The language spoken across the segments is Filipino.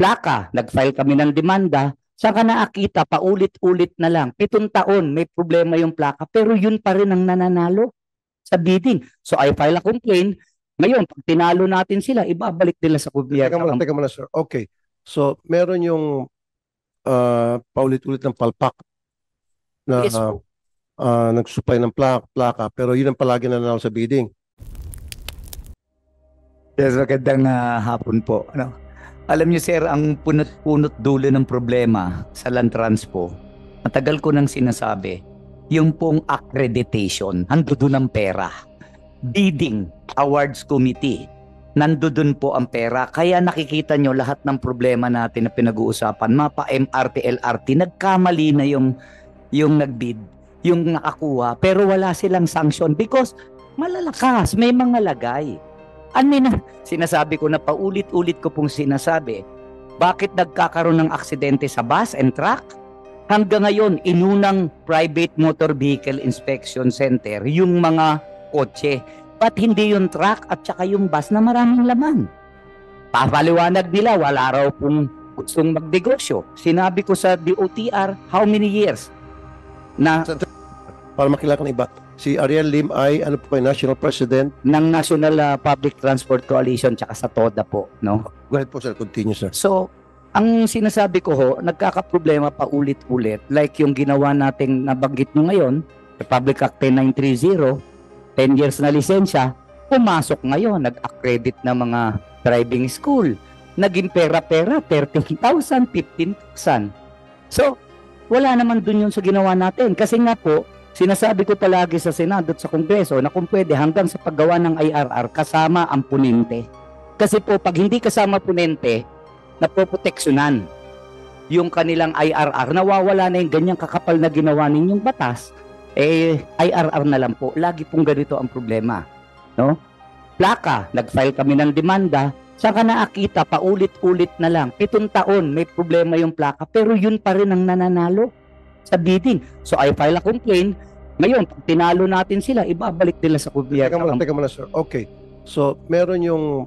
plaka, nag-file kami ng demanda, saan ka nakakita, paulit-ulit na lang, 7 taon, may problema yung plaka, pero yun pa rin ang nananalo sa bidding. So I file a complaint, ngayon, pag tinalo natin sila, ibabalik nila sa gobyerno. Teka muna, sir. Okay. So, meron yung paulit-ulit ng palpak na Yes po. nagsusupply ng plaka, pero yun ang palagi nanalo sa bidding. Yes, magandang hapon po. Ano? Alam niyo sir, ang punot-punot dulo ng problema sa Land Transpo, matagal ko nang sinasabi, yung pong accreditation, nandoon ang pera. Bidding, awards committee, nandoon po ang pera. Kaya nakikita nyo lahat ng problema natin na pinag-uusapan, mapa MRT, LRT, nagkamali na yung nagbid, yung nakakuha, pero wala silang sanction because malalakas, may mga lagay. Sinasabi ko na paulit-ulit ko pong sinasabi, bakit nagkakaroon ng aksidente sa bus and truck? Hanggang ngayon, inunang private motor vehicle inspection center, yung mga kotse. Ba't hindi yung truck at saka yung bus na maraming laman? Papaliwanag nila, wala raw pong gustong magnegosyo. Sinabi ko sa DOTR, how many years? Na Para makilala ng iba, si Ariel Lim ay ano po, National President ng National Public Transport Coalition tsaka sa TODA po, no? Go ahead po, sir. Continue, sir. So, ang sinasabi ko ho, nagkakaproblema pa ulit-ulit. Like yung ginawa nating nabanggit nyo ngayon, Republic Act 10930, 10 years na lisensya, pumasok ngayon, nag-accredit na mga driving school. Naging pera-pera, 13,000, 15,000. So, wala naman dun yun sa ginawa natin. Kasi nga po, sinasabi ko palagi sa Senado at sa Kongreso na kung pwede hanggang sa paggawa ng IRR kasama ang punente. Kasi po pag hindi kasama punente, napoproteksyonan yung kanilang IRR, nawawala na yung ganyang kakapal na ginawa ninyong batas, IRR na lang po. Lagi pong ganito ang problema. No? Plaka, nag-file kami ng demanda, saan ka nakakita, paulit-ulit na lang, 7 taon, may problema yung plaka, pero yun pa rin ang nananalo sa bidding. So I file a complaint, ngayon, pag tinalo natin sila, ibabalik nila sa gobyerno. Teka muna, sir. Okay. So, meron yung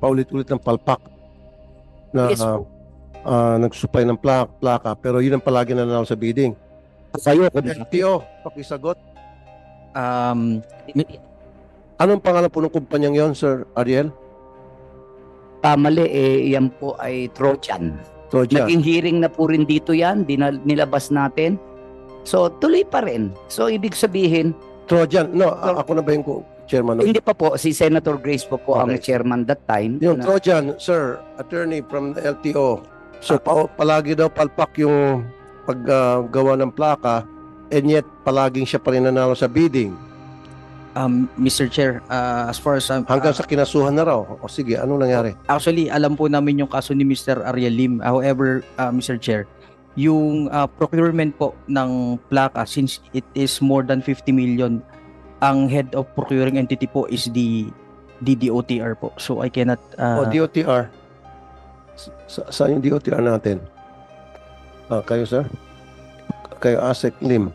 paulit-ulit ng palpak na Yes po. nagsusupply ng plaka, pero yun ang palagi nanalo sa bidding. Kayo, LTO, pakisagot. Um, Anong pangalan po ng kumpanyang yon, Sir Ariel? mali, yan po ay Trojan. Trojan. Naging hearing na po rin dito yan, nilabas natin. So, tuloy pa rin. So, ibig sabihin, Trojan. No, ako na ba yung chairman? hindi pa po, si Senator Grace po ang Okay. chairman that time. Yung Trojan, sir, attorney from the LTO. So, palagi daw palpak yung paggawa ng plaka, and yet palaging siya pa rin nanalo sa bidding. Mr. Chair, as far as Hanggang sa kinasuhan na raw. O sige, anong nangyari? actually, alam po namin yung kaso ni Mr. Ariel Lim. However, Mr. Chair, yung procurement po ng plaka, since it is more than 50 million, ang head of procuring entity po is the DOTR po. So I cannot O DOTR. Saan yung DOTR natin? Kayo, sir? Kayo, ASEC Lim.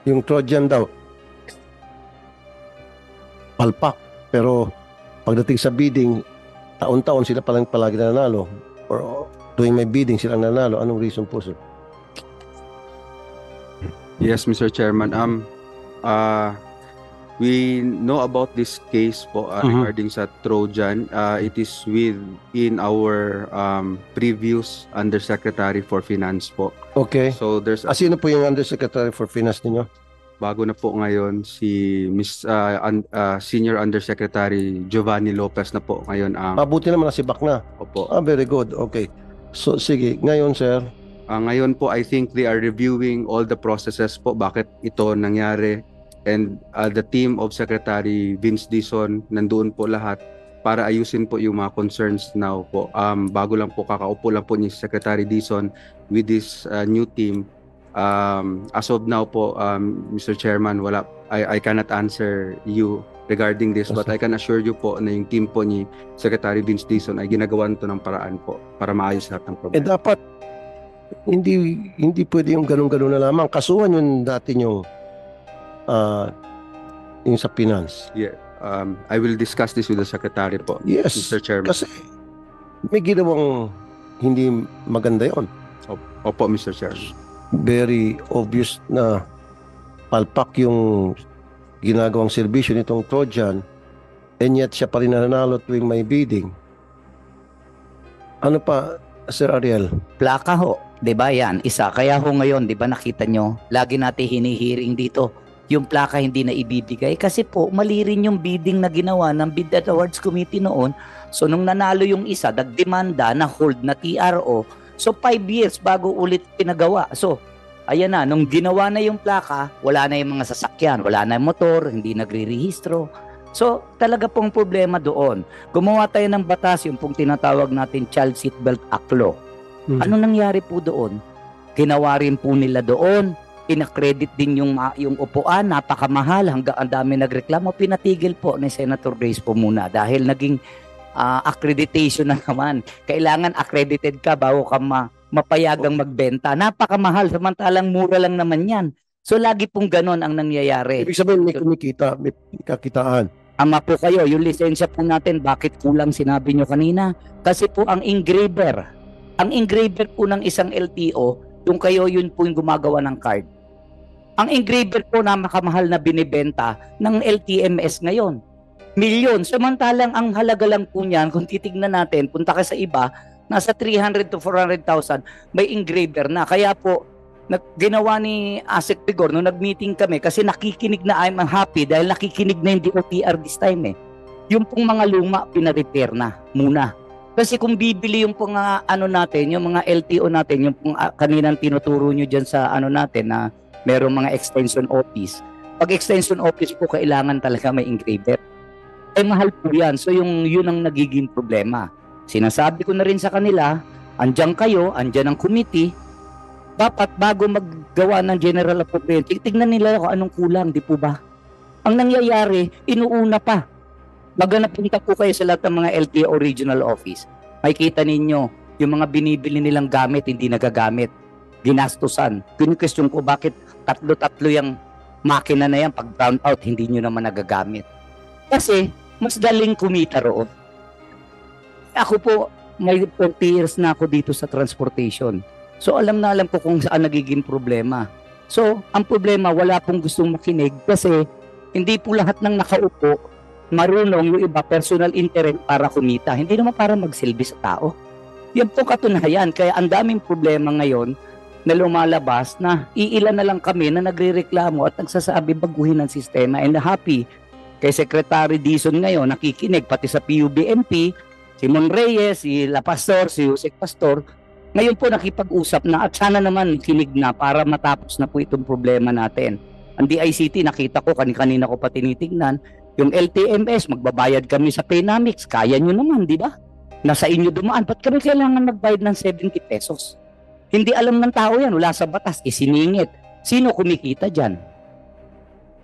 Yung Trojan daw. Palpak. Pero pagdating sa bidding, taon-taon sila palang palagi nanalo. Or tuwing may bidding sila nanalo. Anong reason po, sir? Yes, Mr. Chairman. We know about this case po regarding sa Trojan. It is within our previous Undersecretary for Finance po. Okay. So there's Sino po yung Undersecretary for Finance ninyo? bago na po ngayon si Senior Undersecretary Giovanni Lopez na po ngayon ang Mabuti naman nasibak na. opo. Very good. Okay. So, sige. Ngayon, sir. Ngayon po, I think they are reviewing all the processes po, bakit ito nangyari. And the team of Secretary Vince Dizon, nandoon po lahat para ayusin po yung mga concerns now po. Bago lang po, kakaupo lang po ni Secretary Dizon with this new team. As of now po, Mr. Chairman, I cannot answer you regarding this, but I can assure you po na yung team po ni Secretary Vince Dizon ay ginagawan to ng paraan po para maayos lahat ng problema. Dapat hindi pwede yung ganun-ganun na lamang. Kasuhan yung dati yung sa finance. Yeah, I will discuss this with the Secretary po, Yes. Mr. Chairman. Kasi may ginawang hindi maganda yon. Opo, Mr. Chair. Very obvious na palpak yung ginagawang serbisyo nitong Trojan, and yet siya pa rin nananalo tuwing may bidding. Ano pa, Sir Ariel? Plaka ho, 'di ba? Yan, isa. Kaya ho ngayon, 'di ba nakita nyo, lagi natin hinihiring dito, yung plaka hindi na ibibigay kasi po mali rin yung bidding na ginawa ng Bid at Awards Committee noon. So nung nanalo yung isa, nagdemanda na hold na TRO. So 5 years bago ulit pinagawa. So ayan na, nung ginawa na yung plaka, wala na yung mga sasakyan, wala na yung motor, hindi nagre-rehistro. So talaga pong problema doon. Gumawa tayo ng batas, yung pong tinatawag natin Child Seatbelt Act Law. Ano nangyari po doon? Ginawa rin po nila doon, pinakredit din yung upuan, napakamahal, hanggang ang dami nagreklamo, pinatigil po ni Senator Grace po muna dahil naging accreditation na naman. Kailangan accredited ka bago ka mapayagang magbenta. Napakamahal, samantalang mura lang naman yan. So lagi pong ganon ang nangyayari. Ibig sabihin, may kumikita, may kakitaan. Ama po kayo, yung lisensya po natin, bakit kulang sinabi nyo kanina? Kasi po ang engraver po ng isang LTO, yung kayo yun po yung gumagawa ng card. Ang engraver po na makamahal na binibenta ng LTMS ngayon. Milyon. Samantalang ang halaga lang po niyan, kung titignan natin, punta ka sa iba, nasa 300 to 400,000, may engraver na. Kaya po, ginawa ni Asek Pigor, nung nag-meeting kami, kasi nakikinig na, I'm happy dahil nakikinig na yung DOTR this time eh. Yung pong mga luma, pina-repair na muna. Kasi kung bibili yung pong natin, yung mga LTO natin, yung pong kaninang tinuturo nyo dyan sa natin na merong mga extension office. Pag extension office po, kailangan talaga may engraver. Mahal po yan. So yun ang nagiging problema. Sinasabi ko na rin sa kanila, andyan kayo, andyan ang committee, dapat bago maggawa ng general appropriation, tignan nila kung anong kulang, di po ba? Ang nangyayari, inuuna pa. Maganapunta po kayo sa lahat ng mga LTO regional office. Makikita ninyo, yung mga binibili nilang gamit, hindi nagagamit. Ginastusan. Kini-question ko, bakit tatlo-tatlo yung makina na yan, pag brown out, hindi nyo naman nagagamit. Kasi, mas daling kumita roon. Ako po, may 40 years na ako dito sa transportation. So alam na alam ko kung saan nagiging problema. So ang problema, wala pong gustong makinig kasi hindi po lahat ng nakaupo marunong, yung iba personal interest para kumita. Hindi naman para magsilbi sa tao. Yan po katunayan. Kaya ang daming problema ngayon na lumalabas na iilan na lang kami na nagrereklamo at nagsasabi baguhin ang sistema. And happy kay Secretary Dizon ngayon, nakikinig pati sa PUBMP, si Mon Reyes, si La Pastor, si Jose Pastor, ngayon po nakipag-usap na at sana naman kinig na para matapos na po itong problema natin. Ang DICT, nakita ko, kanina ko pa tinitingnan, yung LTMS, magbabayad kami sa Paynamix, kaya nyo naman, di ba? Nasa inyo dumaan, ba't kami kailangan magbayad ng 70 pesos? Hindi alam ng tao yan, wala sa batas, isiningit. Sino kumikita dyan?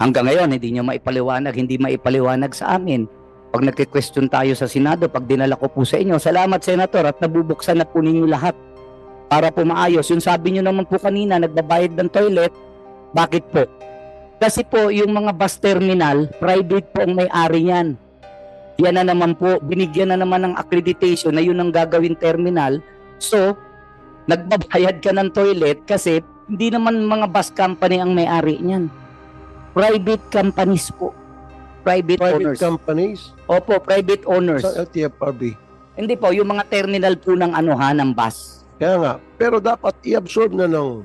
Hanggang ngayon, hindi nyo maipaliwanag, hindi maipaliwanag sa amin. Pag nagki-question tayo sa Senado, pag dinala ko po sa inyo, salamat Senator at nabubuksan na po ninyo lahat para po maayos. Yung sabi nyo naman po kanina, nagbabayad ng toilet, bakit po? Kasi po, yung mga bus terminal, private po ang may-ari yan. Yan na naman po, binigyan na naman ng accreditation na yun ang gagawin terminal. So, nagbabayad ka ng toilet kasi hindi naman mga bus company ang may-ari niyan. Private companies po. Private owners. Companies Opo, private owners. sa LTFRB. Hindi po, yung mga terminal po ng ng bus. Kaya nga, pero dapat i-absorb na ng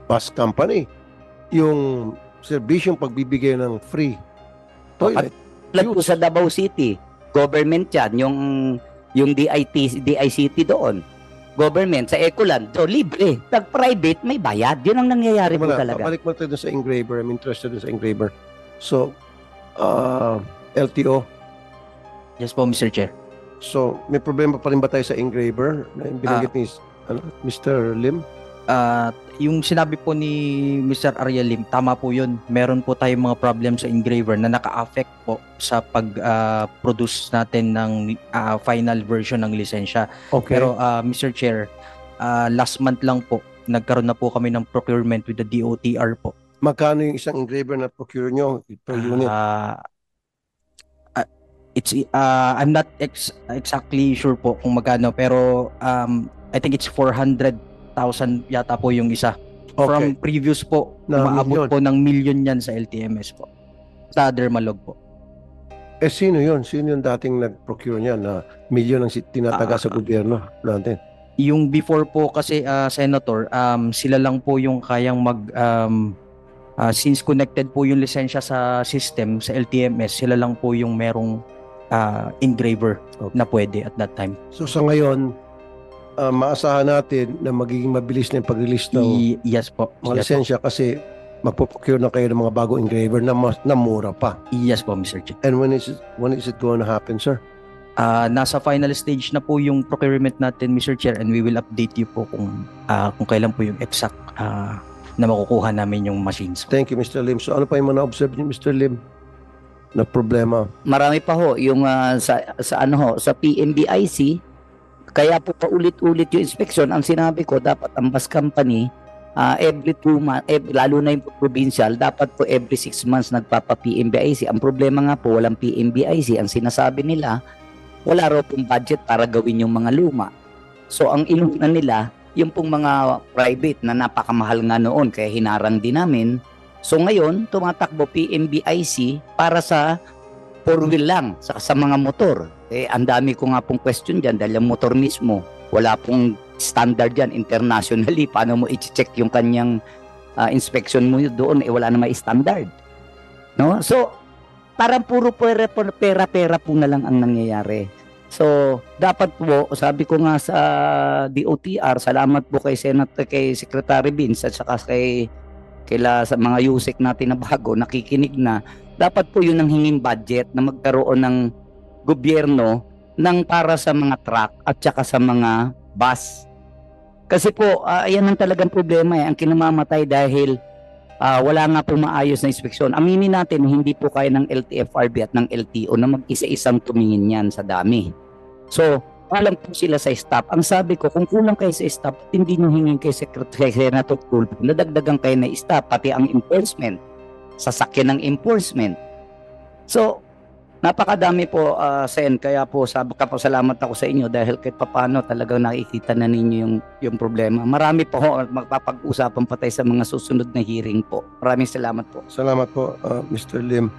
bus company yung serbisyong pagbibigay ng free toilet. Tulad po sa Davao City, government yan, yung DICT doon. Government, sa Ecoland, so libre. Pag-private, may bayad. Yun ang nangyayari po talaga. Balik mo tayo sa engraver. I'm interested sa engraver. So, LTO. Yes po, Mr. Chair. So, may problema pa rin ba tayo sa engraver na binanggit ni Mr. Lim? Yung sinabi po ni Mr. Ariel Lim, tama po yun. Meron po tayong mga problem sa engraver na naka-affect po sa pag-produce natin ng final version ng lisensya. Okay. Pero Mr. Chair, last month lang po, nagkaroon na po kami ng procurement with the DOTR po. Magkano yung isang engraver na procure nyo per unit? I'm not exactly sure po kung magkano, pero I think it's 400,000 yata po yung isa. From previous po, Na umaabot milyon. po ng million yan sa LTMS po. Sa Dermalog po. Sino yun? Sino yung dating nag-procure niya na milyon ang tinataga sa gobyerno natin? Yung before po kasi, Senator, sila lang po yung kayang since connected po yung lisensya sa system, sa LTMS, sila lang po yung merong engraver na pwede at that time. So sa ngayon, maasahan natin na magiging mabilis na yung pag-release ng Yes po. mga Yes po. lisensya kasi magpo-procure na kayo ng mga bagong engraver na mura pa. Yes po, Mr. Chair. And when is it going to happen, sir? Nasa final stage na po yung procurement natin, Mr. Chair, and we will update you po kung kailan po yung exact na makukuha namin yung machines. Thank you, Mr. Lim. So ano pa yung mga na-observe niyo, Mr. Lim, na problema? Marami pa ho yung sa PMBIC, kaya po paulit-ulit yung inspection. Ang sinabi ko, dapat ang bus company every 2 months, lalo na yung provincial, dapat po every 6 months nagpapa-PMBIC. Ang problema nga po, walang PMBIC. Ang sinasabi nila, wala raw pong budget para gawin yung mga luma. So ang inuna nila, yung pong mga private na napakamahal nga noon, kaya hinarang din namin. So ngayon, tumatakbo PMBIC para sa 4-wheel lang, sa mga motor. Ang dami ko nga pong question dyan dahil yung motor mismo, wala pong standard yan internationally. Paano mo i-check yung kanyang inspection mo doon? Wala na may standard. No? So, parang puro pera-pera po na lang ang nangyayari. So, dapat po, sabi ko nga sa DOTR, salamat po kay Secretary Vince at saka sa mga USEC natin na bago, nakikinig na, dapat po yun ang hinging budget na magkaroon ng gobyerno ng para sa mga truck at saka sa mga bus. Kasi po, ayan ang talagang problema ang kinamamatay dahil wala nga po maayos na inspeksyon. Aminin natin, hindi po kaya ng LTFRB at ng LTO na mag-isa-isang tumingin yan sa dami. So, alam po sila sa staff. Ang sabi ko, kung kulang kayo sa staff, hindi nyo hingin kay Senator Tulfo, nadagdagan kayo na staff, pati ang enforcement, sasakyan ng enforcement. So, napakadami po, Sen. Kaya po, salamat ako sa inyo dahil kahit papano talagang nakikita na ninyo yung problema. Marami po magpapag-usapan pa tayo sa mga susunod na hearing po. Maraming salamat po. Salamat po, Mr. Lim.